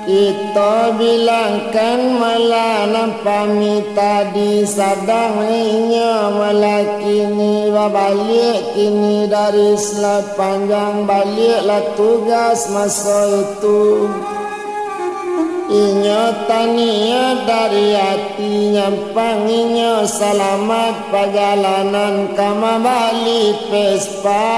Kita bilangkan malah nampami tadi sadang inya malah kini balik kini dari selat panjang baliklah tugas masa itu. Inya tania dari hati nyampang inya selamat perjalanan kama balik Pespa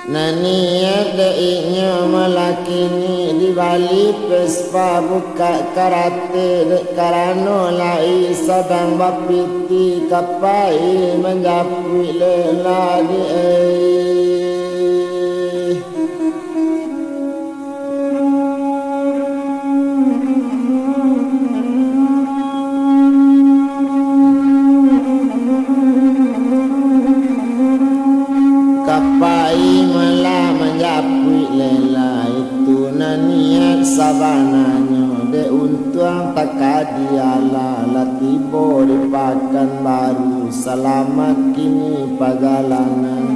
Nani ada inya malakini di balik Pespa buka karate dek karano lai sadang bapiti kapai menjapui lela di sabananya de untuang takadiala latibo di pakan baru selamat kini perjalanan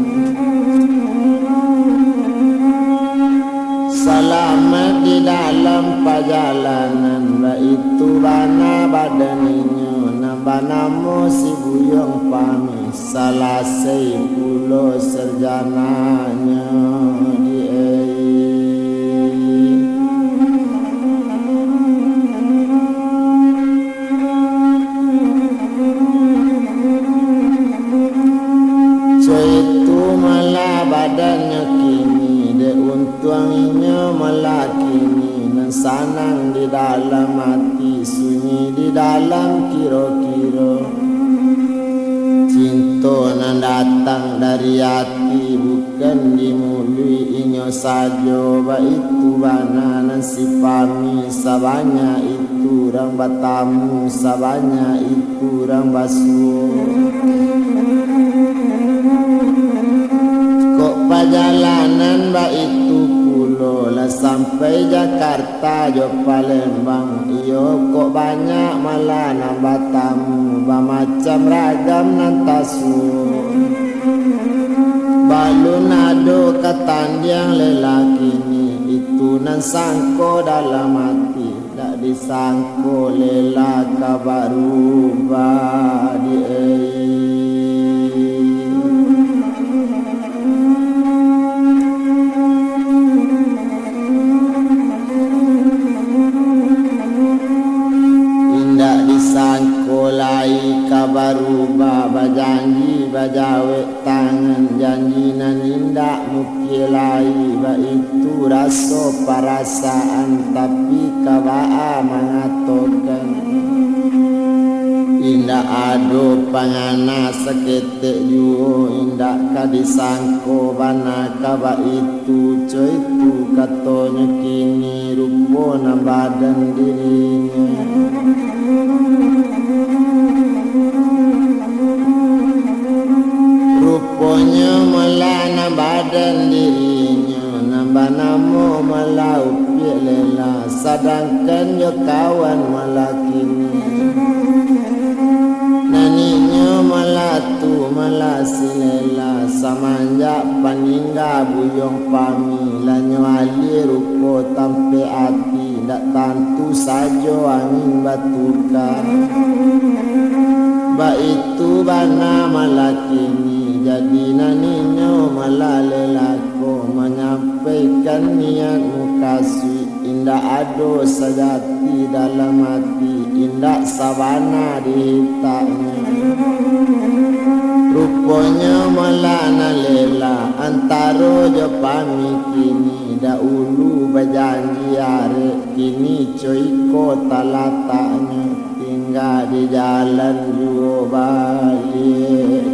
selamat di dalam perjalanan itu bana badaninya nambah namo si buyong pami salah 10 serjananya di badannya kini de untuangnya malah kini nan sanang di dalam hati sunyi di dalam kiro-kiro cinta nan datang dari hati bukan dimului inyo sajo ba itu bana nan sipami sabanya itu rang batamu sabanya itu rang basuh perjalanan ba itu pulo lah sampai Jakarta jo Palembang iyo kok banyak malah nambah tamu ba macam ragam nan tasu balun ado katandiang lelaki ni itu nan sangko dalam hati dak disangko lela kabaru ba di Sangkolai kabaru baba janji bajawe tangan janji nan indak mukilai ba itu rasa perasaan tapi kabaa mengatokan indak ado pangana seketek juo indak kadisangko bana kaba itu coy itu katonya kini rupona badan dirinya rupanya malah badan dirinya nambah namo malah upiak lela sedangkan yo kawan malah kini naninya malah tu malah silela semenjak paningga buyong pami lanyo ali rupo tampe hati dak tantu sajo angin batuka ba itu bana malah kini jadi naninya malah lelako menyampaikan niat mukasih indah ado sejati dalam hati indah sabana dihitaknya rupanya malah nalela antara jo pami kini dahulu berjanji hari kini coiko talataknya tinggal di jalan juo balik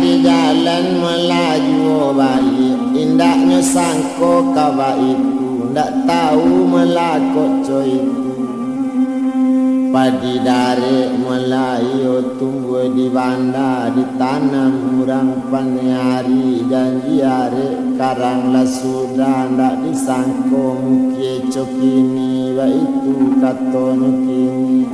di jalan melaju balik indaknya sangko kawa itu ndak tahu melakot coy itu Padi dari mulai tumbuh di banda ditanam urang paniari janji are karang lah sudah ndak disangko mukie cokini wa itu katono kini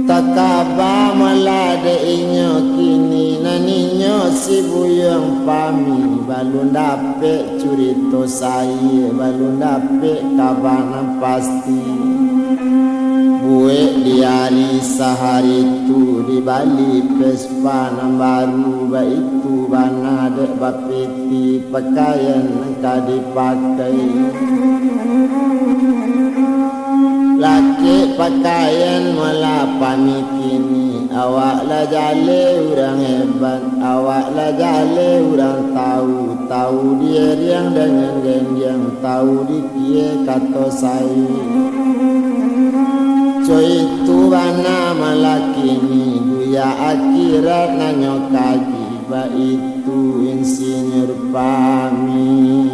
takaba malade inyo kini naninyo si buyong pami balu dape curito saya balu dape kabanan pasti Bue di hari sehari itu di Bali pespa baru itu bana dek bapeti pakaian ka dipakai laki pakaian malah pamikini awak lah jale orang hebat awak lah jale orang tahu dia yang dengan yang tahu dikie kata saya Coy itu bana malakini Duya akhirat nanyo kaji Ba itu insinyur pami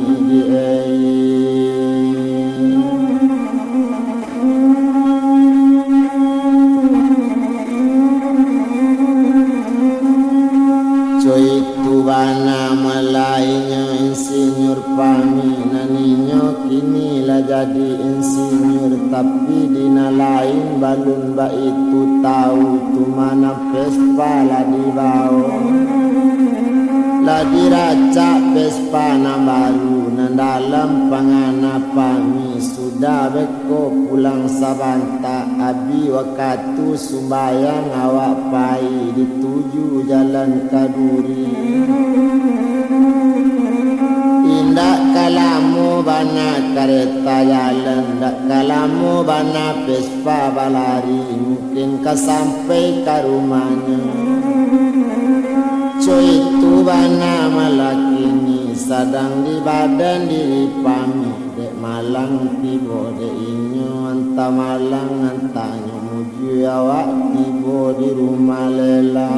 Coy itu bana malainya insinyur pami Naninyo kini lah jadi insinyur Tapi dina lain balun ba itu tahu tu mana pespa lah dibawa lah diraca pespa na baru na dalam pangana pami sudah beko pulang sabanta abi wakatu sumbayang awak pai dituju jalan kaduri Indak kalamu bana kereta jalan Indak kalamu bana pespa balari Mungkin kau sampai ke rumahnya Coy itu bana malakini Sadang di badan diri pami Dek malang tibo dek inyo Anta malang antanya muju awak tibo di rumah lela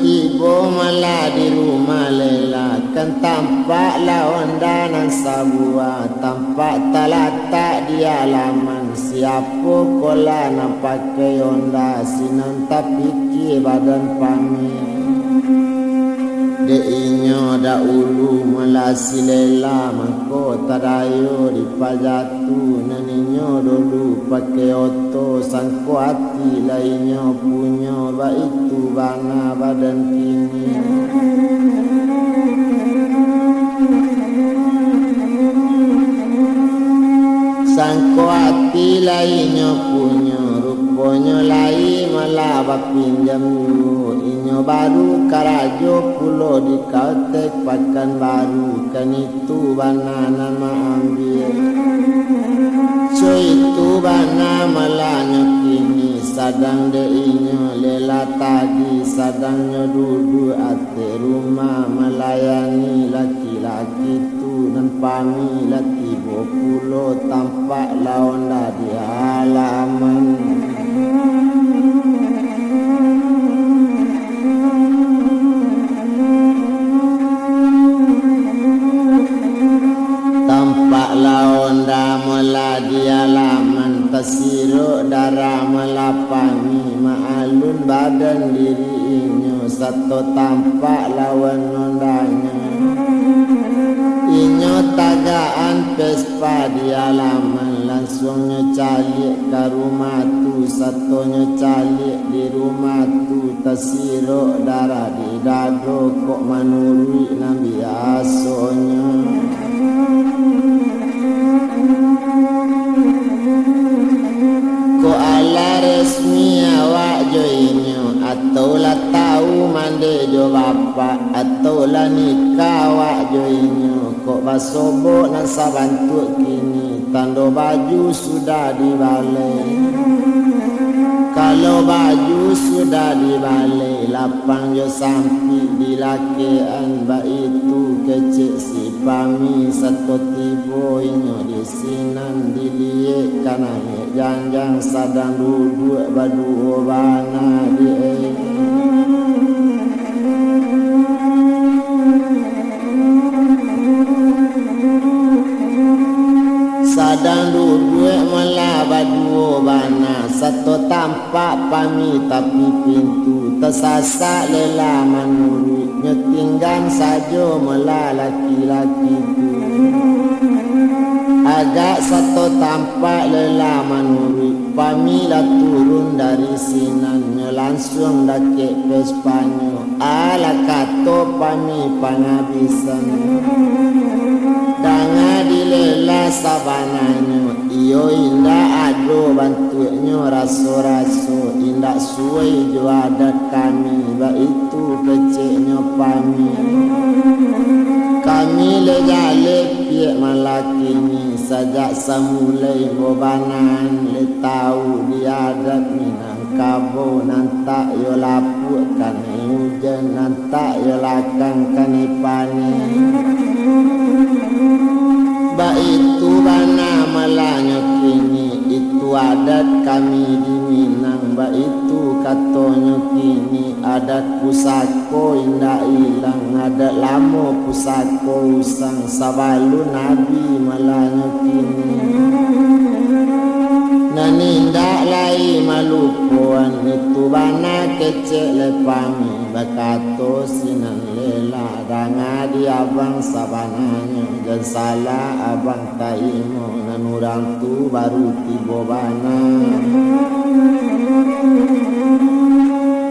Tibo malah di rumah lela Kan tampak lawan danan sabua Tampak talatak di alaman Siapa kola nak pakai onda Sinan tak fikir badan pami De inyo da ulu melasi lela Mangko tadayo di pajatu Naninyo dulu pakai oto Sangko hati lainyo punyo Ba itu bana badan kini Sangko hati lainyo punyo Ruponyo lai malah bapinjam yu Inyo baru karajo pulo di kautek pakan baru Kan itu bana nama ambil So itu bana malah nyokini Sadang de inyo lela tadi Sadangnya duduk ate rumah Melayani laki-laki tu Dan pami laki bopulo Tampak lawan di halaman Tampak lawan mula di halaman Tasiro darah melapani Ma'alun badan diri inyo Satu tampak lawan nondanya Inyo tagaan pespa di halaman Langsungnya calik ke rumah tu Satunya calik di rumah tu Tasiro darah di dado Kok manurui Nabi asonya Ko ala resmi awak jo inyo Atau lah tahu mande jo bapa Atau lah nikah awak jo inyo Kok basobok nan sabantuk kini Tando baju sudah dibalik Kalau baju sudah dibalik Lapang jo sampi di lakean Ba itu kecik si pami Satu tibo inyo di sinan diliek kanan Janjang sadang duduk badu bana di sadang duduk melaba dua bana, satu tampak pami tapi pintu tersasak lela manuri, nyetinggan saja mela laki-laki tu. Agak satu tampak lela manuri, pami lah turun dari sinannya langsung dakek Vespanya. Ala kato pami panghabisan. Danga dilela sabananya, iyo indah ado bantunya raso-raso, indah suai jo adat kami, baitu keceknya pami. Kami lejale piek malakini, sajak samulai bobanan, le tahu di adat Minangkabau, nantak yo lapuk kan hujan, nantak yo lakang kan ipane. Baitu bana malanya kini, itu adat kami di Minang. Baitu katanya kini, adat pusako indah ilang, adat lama pusako usang, sabalu nabi malanya kini. Nanindak lai malupuan, itu bana kecek lepami, bakato sinan lela, danga di abang sabananya, dan salah abang taimo, nanurang tu baru tibo bana.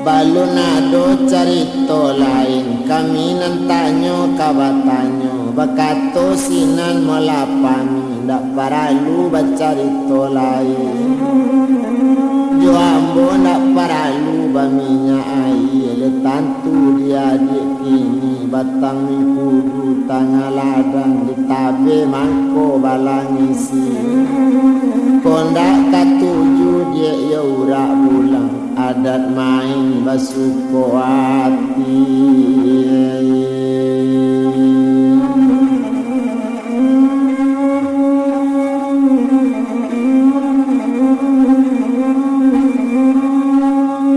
Balon ado carito lain, kami nantanyo kabatanyo, bakato sinan malapami, ndak paralu bacarito lain. Jo ambo ndak paralu baminya ai, le tantu dia adik kini, batang mikudu tangah ladang, ditabe mangko balangisi. Kondak katuju dia ya urak bulang, adat main basuko hati.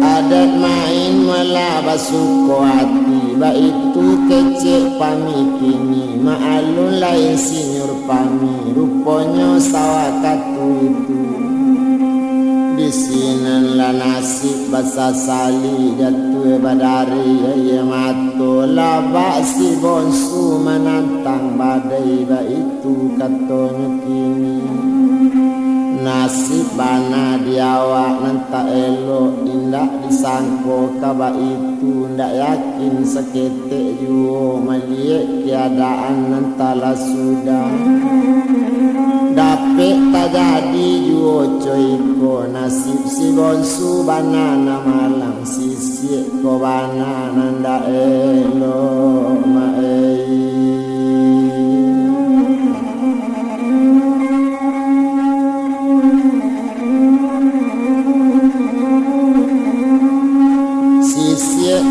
Adat main malah basuko hati, baitu kecek pami kini, maalun lain sinyur pami, rupanya sawakatu itu. Di sinan la nasib basa sali jatuh badari, ya mato labak si bonsu menantang badai, baitu katanya kini. Nasib bana diawak nantak elok, indak disangko kaba itu, ndak yakin seketek juo melihat keadaan nantala sudah. Dapet tak jadi juo coiko, nasib si bonsu banana malang, sisik ko banana ndak elok maei.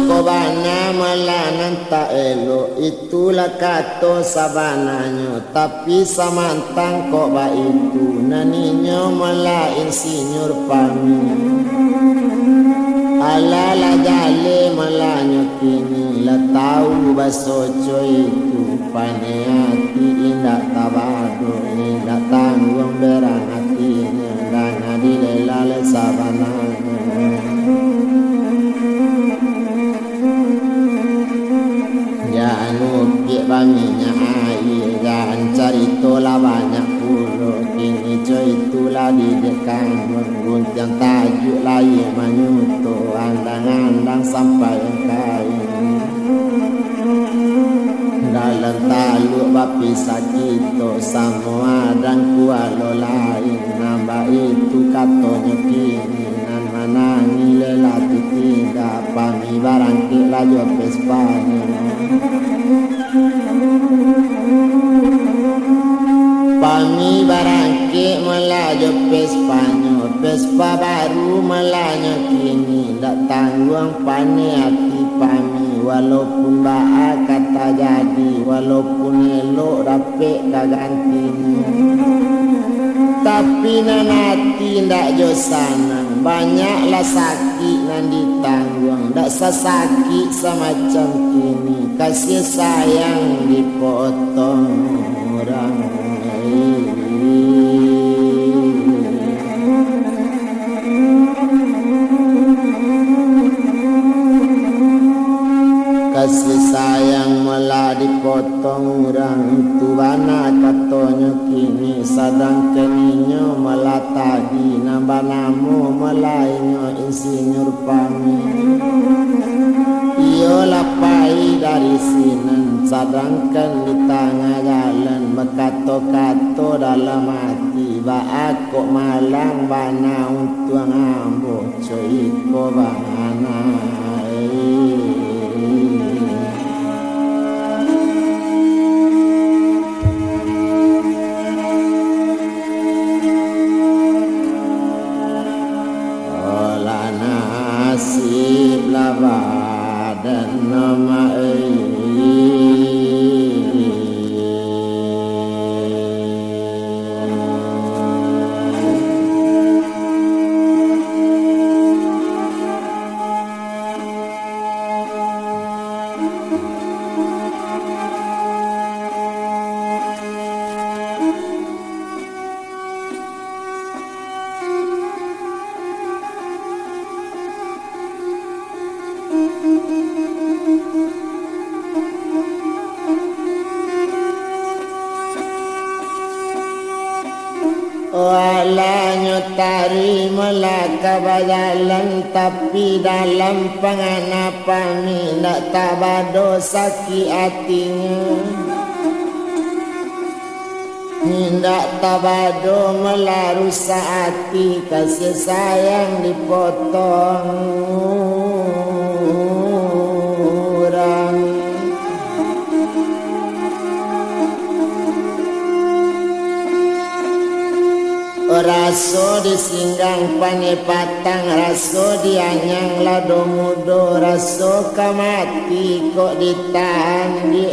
Kobana malanan tak elok, itulah kato sabananya, tapi samantang koba itu, naninya malah insinyur pami. Ala la jale malanya kini, la tahu basoco itu, paneati indak tabado, indak tanggung berang hatinya, dan adilela le sabananya. Baminya air, jangan cari tola banyak pulau, kini coy itulah di dekat guntiang tajuk lain menyuto, andang-andang sampai kain. Dalam taluk bapi sakito, semua dan kualo lain, nambah itu katanya kini, nan manangi lelaki tidak, pami barangkit laju Vespanya. Pami barangkit melaju Vespanya, Vespa baru melanya kini, tak tanggung pane hati pami, walaupun ba'a kata jadi, walaupun elok dapet kaganti. Tapi nanati ndak jo sanang, banyaklah sakit nan ditanggung, ndak sesakit semacam kini, kasih sayang dipotong orang. sadangkan inyo melatadi nambah namo melainyo insinyur pami iyo lapai dari sinan sadangkan di tengah jalan bekato-kato dalam hati baak kok malang bana untuk ngambo coiko bangana nasib laba dan nama walanya tari melaka bajalan tapi dalam penganapan tidak tabado sakit hatinya tidak tabado melarusak hati kasih sayang dipotong orang raso disinggang panepatang raso dianyang lado mudo raso kamati kok ditahan di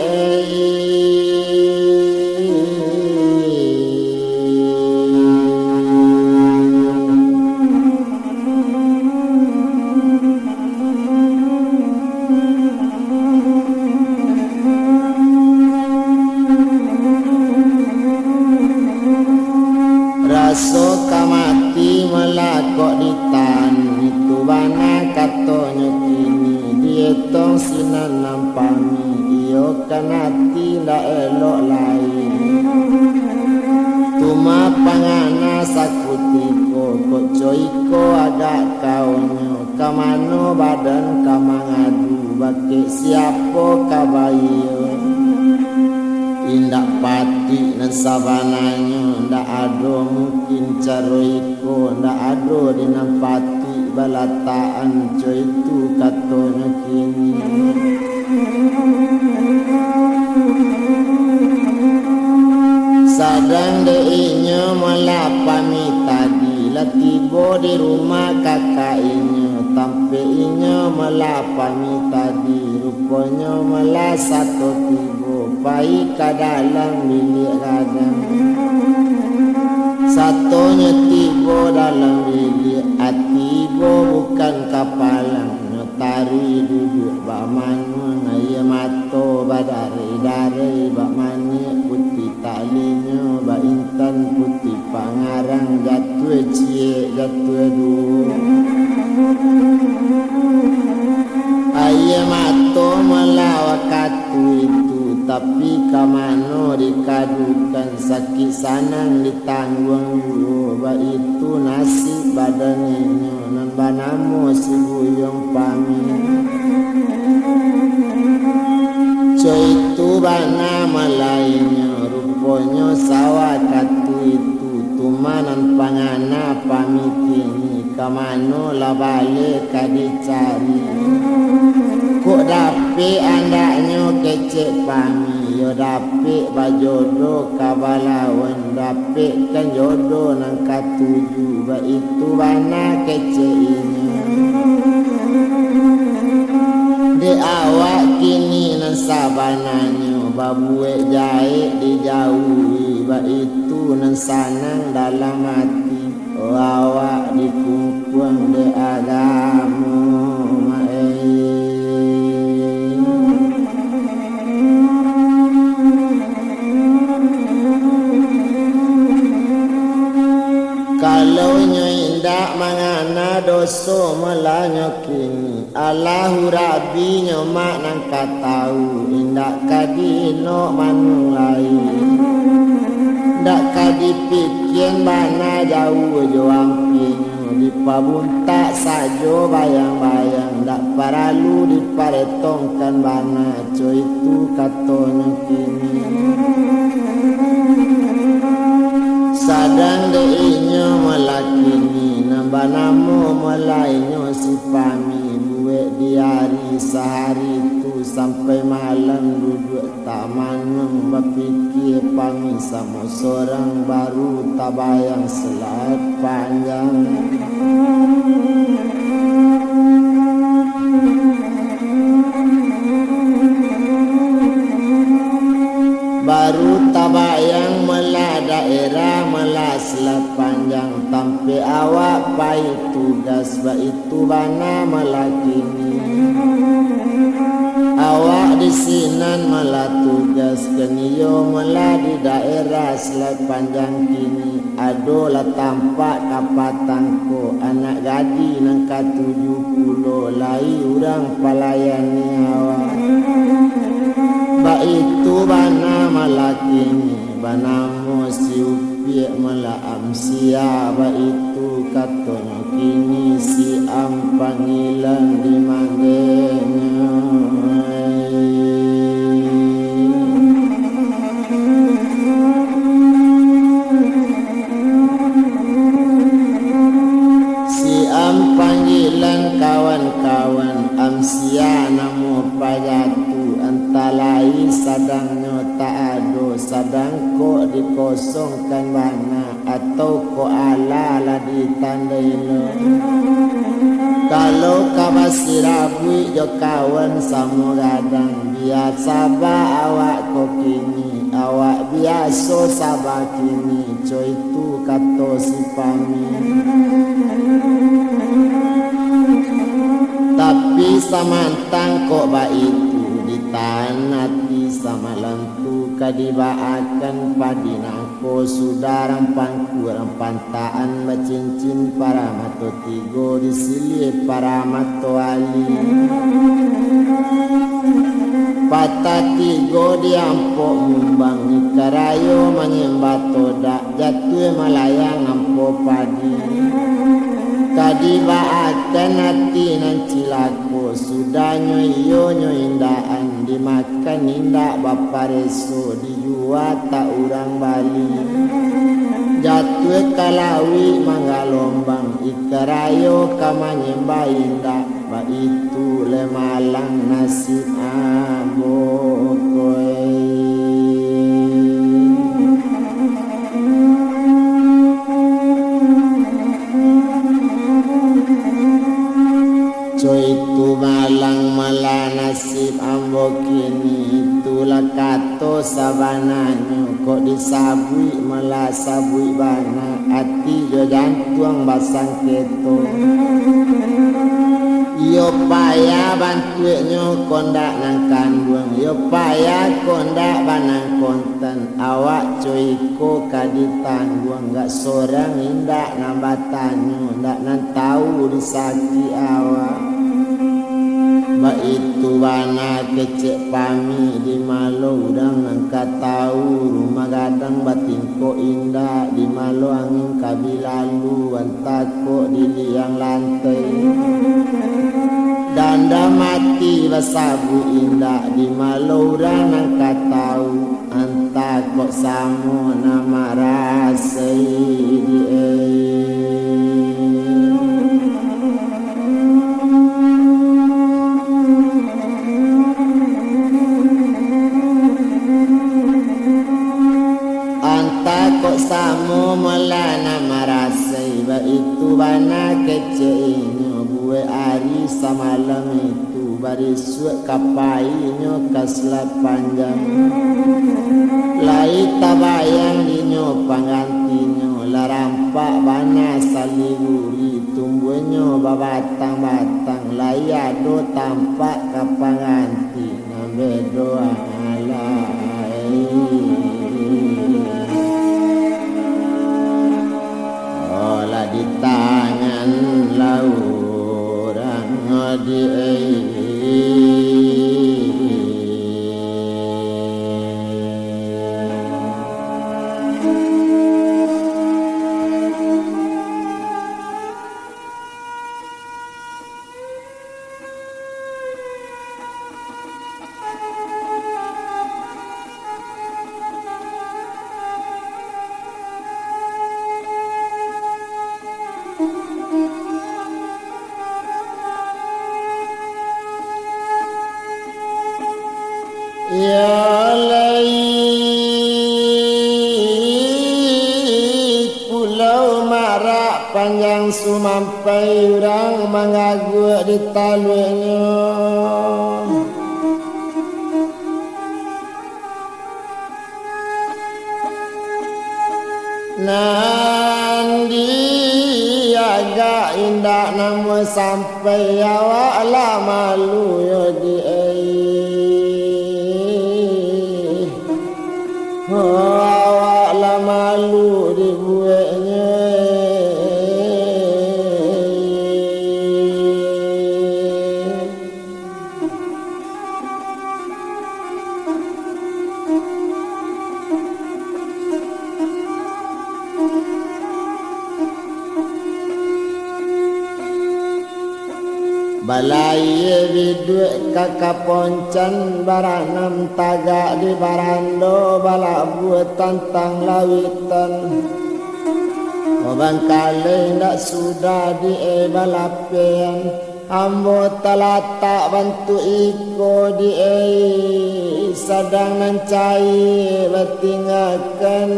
raso kamati melakok ditan itu bana katonyo kini dietong sinan nampami iyo kanati ndak elok lain tuma pangana sakutiko kok coiko agak kaonyo kamano badan kamangadu bake siapo kabayo indak pati dan sabananya ndak ado mungkin caroiko ndak ado dinampati balataan co itu katonya kini sadang deinya melapami tadi latibo di rumah kakaknya tampeinya melapami tadi rupanya melah satu tibo baik ke dalam bilik radang satunya tibo dalam bilik atibo bukan kapalang nyotari duduk bak manu ngaya mato badari-dari bak mani putih talinya bak intan putih pangarang jatuh cie jatuh dua ayah mato melawakatu itu tapi kamano dikadukan sakit sanang ditanggung dulu ba itu nasib badannya nan banamo si buyong pami co itu bana malainnya rupanya sawah katu itu tumanan pangana pamitini kamano la bale kadicari kok dape andaknya kecek pami yo dape bajodo kabalawan dape kan jodoh nang katuju ba itu bana kecek ini de awak kini nang sabananyo babue jae dijauhi ba itu nang sanang dalam hati awak dikumpung de agama kalau indak mangana doso melanyo kini Allahu Rabbi nyomak nang katau indak kadino manung lain dak kadipikien bana jauh joang pinyo dipabuntak sajo bayang-bayang dak paralu diparetongkan bana co itu katonyo kini sadang de inyo melakini nambah namo melainyo si pami buwe di hari sehari itu sampai malam duduk tak manung berpikir pami sama seorang baru tak bayang selat panjang baru tabayang melah daerah melah selat panjang tampe awak pai tugas ba itu bana melah kini awak di sinan melah tugas keniyo melah di daerah selat panjang kini adolah tampak kapatangko anak gadi nangka 70 lai urang palayani awak ba itu bana malakini bana mosi upiak mala amsia ba itu katonyo kini si am panggilan di manggenya si am panggilan kawan-kawan amsia namo pajatu antalai sadangnya tak ada sadang ko dikosongkan bana atau ko ala la ditandai lo kalau kabasirabui jo kawan samo gadang biasa ba awak ko kini awak biasa sabah kini co itu kato si pami tapi samantang kok ba itu ditanati sama lentu kadibaakan padinako sudah rampangku rampantaan macincin para mato tigo disili para mato ali patah tigo diampok mumbang ikarayo menyembato dak jatuh melayang ampo padi kadibaakan hati nan cilako sudah nyoyo indaan dimakan indak bapareso dijual tak urang Bali jatuh kalawi mangalombang ikarayo kamanyembah indak ba itu lemalang nasib abokoy itu malang malah nasib ambo kini itulah kato sabananya kok disabui malah sabui bana hati jo jantung basang keto yo payah bantuinyo kondak nang kandung yo payah kondak banang konten awak coiko kaditangguang gak seorang indak nambatanyo ndak nan tahu disaki awak ba itu bana kecek pami di malo udang angkat tahu rumah gadang batingko indah di malo angin kabilalu antako di liang lantai danda mati basabu indah di malo udang angkat tahu antako samo nama rasai di samo melana marasai ba itu bana keceinyo buwe ari samalam itu barisuk kapainya kaslat panjang lai tabayang dinyo pangantinyo larampak bana saliguri tumbuhnya babatang-batang lai ado tampak kapanganti nambe doa alai olah di tangan laurang di pulau marak panjang sumampai urang mangagua di talunya nandi agak indah namun sampai awak lah malu yo di awak lah malu dibuatnya balai biduk kakak poncan baranam tagak di barando balak buat tantang lawitan obang kali ndak sudah di balapian ambo talatak bantu iko di sadang nancai batingakan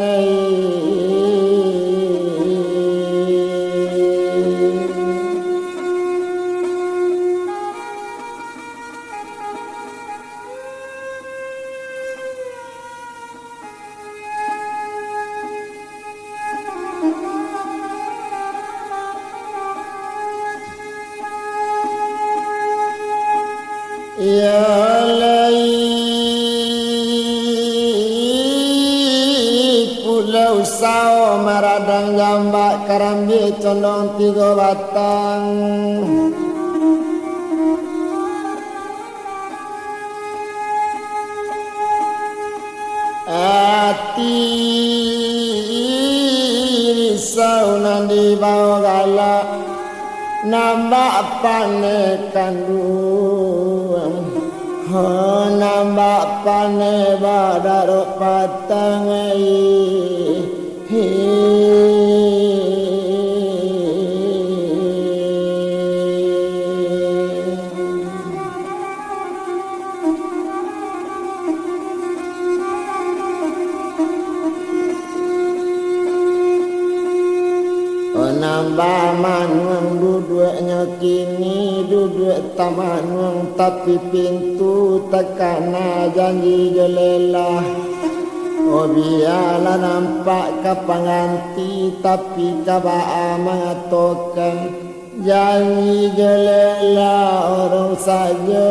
ya lai pulau sao maradang jambak karambi condong 3 batang ati risau nandi bau galak nambah pane kandung nambah pane badaruk patang nambah manuang duduknya kini duduk tamanuang tapi pintu tekana janji jelelah oh biarlah nampak kapanganti tapi kabaa mengatakan janji jelelah orang saja